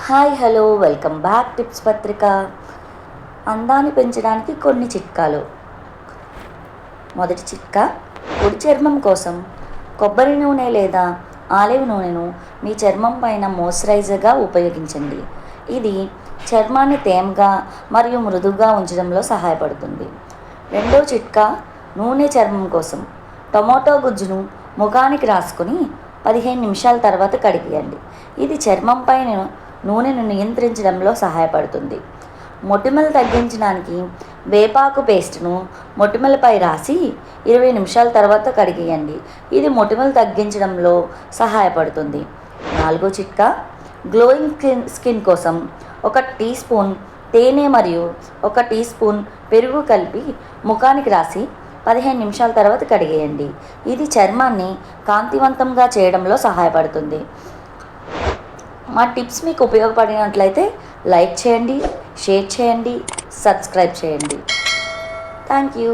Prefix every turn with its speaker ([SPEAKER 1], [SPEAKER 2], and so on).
[SPEAKER 1] Hi hello welcome back tips పత్రిక. అందాన్ని పెంచడానికి కొన్ని చిట్కాలు. మొదటి చిట్కా, పొడి చర్మం కోసం కొబ్బరి నూనె లేదా ఆలివ్ నూనెను మీ చర్మం పైన మాయిశ్చరైజర్గా ఉపయోగించండి. ఇది చర్మాన్ని తేమగా మరియు మృదువుగా ఉంచడంలో సహాయపడుతుంది. రెండో చిట్కా, నూనె చర్మం కోసం టొమాటో గుజ్జును ముఖానికి రాసుకుని 15 నిమిషాల తర్వాత కడిగేయండి. ఇది చర్మంపై నూనెను నియంత్రించడంలో సహాయపడుతుంది. మొటిమలు తగ్గించడానికి వేపాకు పేస్ట్ను మొటిమలపై రాసి 20 నిమిషాల తర్వాత కడిగేయండి. ఇది మొటిమలు తగ్గించడంలో సహాయపడుతుంది. నాలుగో చిట్కా, గ్లోయింగ్ స్కిన్ కోసం 1 టీ స్పూన్ తేనె మరియు 1 టీ స్పూన్ పెరుగు కలిపి ముఖానికి రాసి 15 నిమిషాల తర్వాత కడిగేయండి. ఇది చర్మాన్ని కాంతివంతంగా చేయడంలో సహాయపడుతుంది. మా టిప్స్ మీకు ఉపయోగపడినట్లయితే లైక్ చేయండి, షేర్ చేయండి, సబ్స్క్రైబ్ చేయండి. Thank you.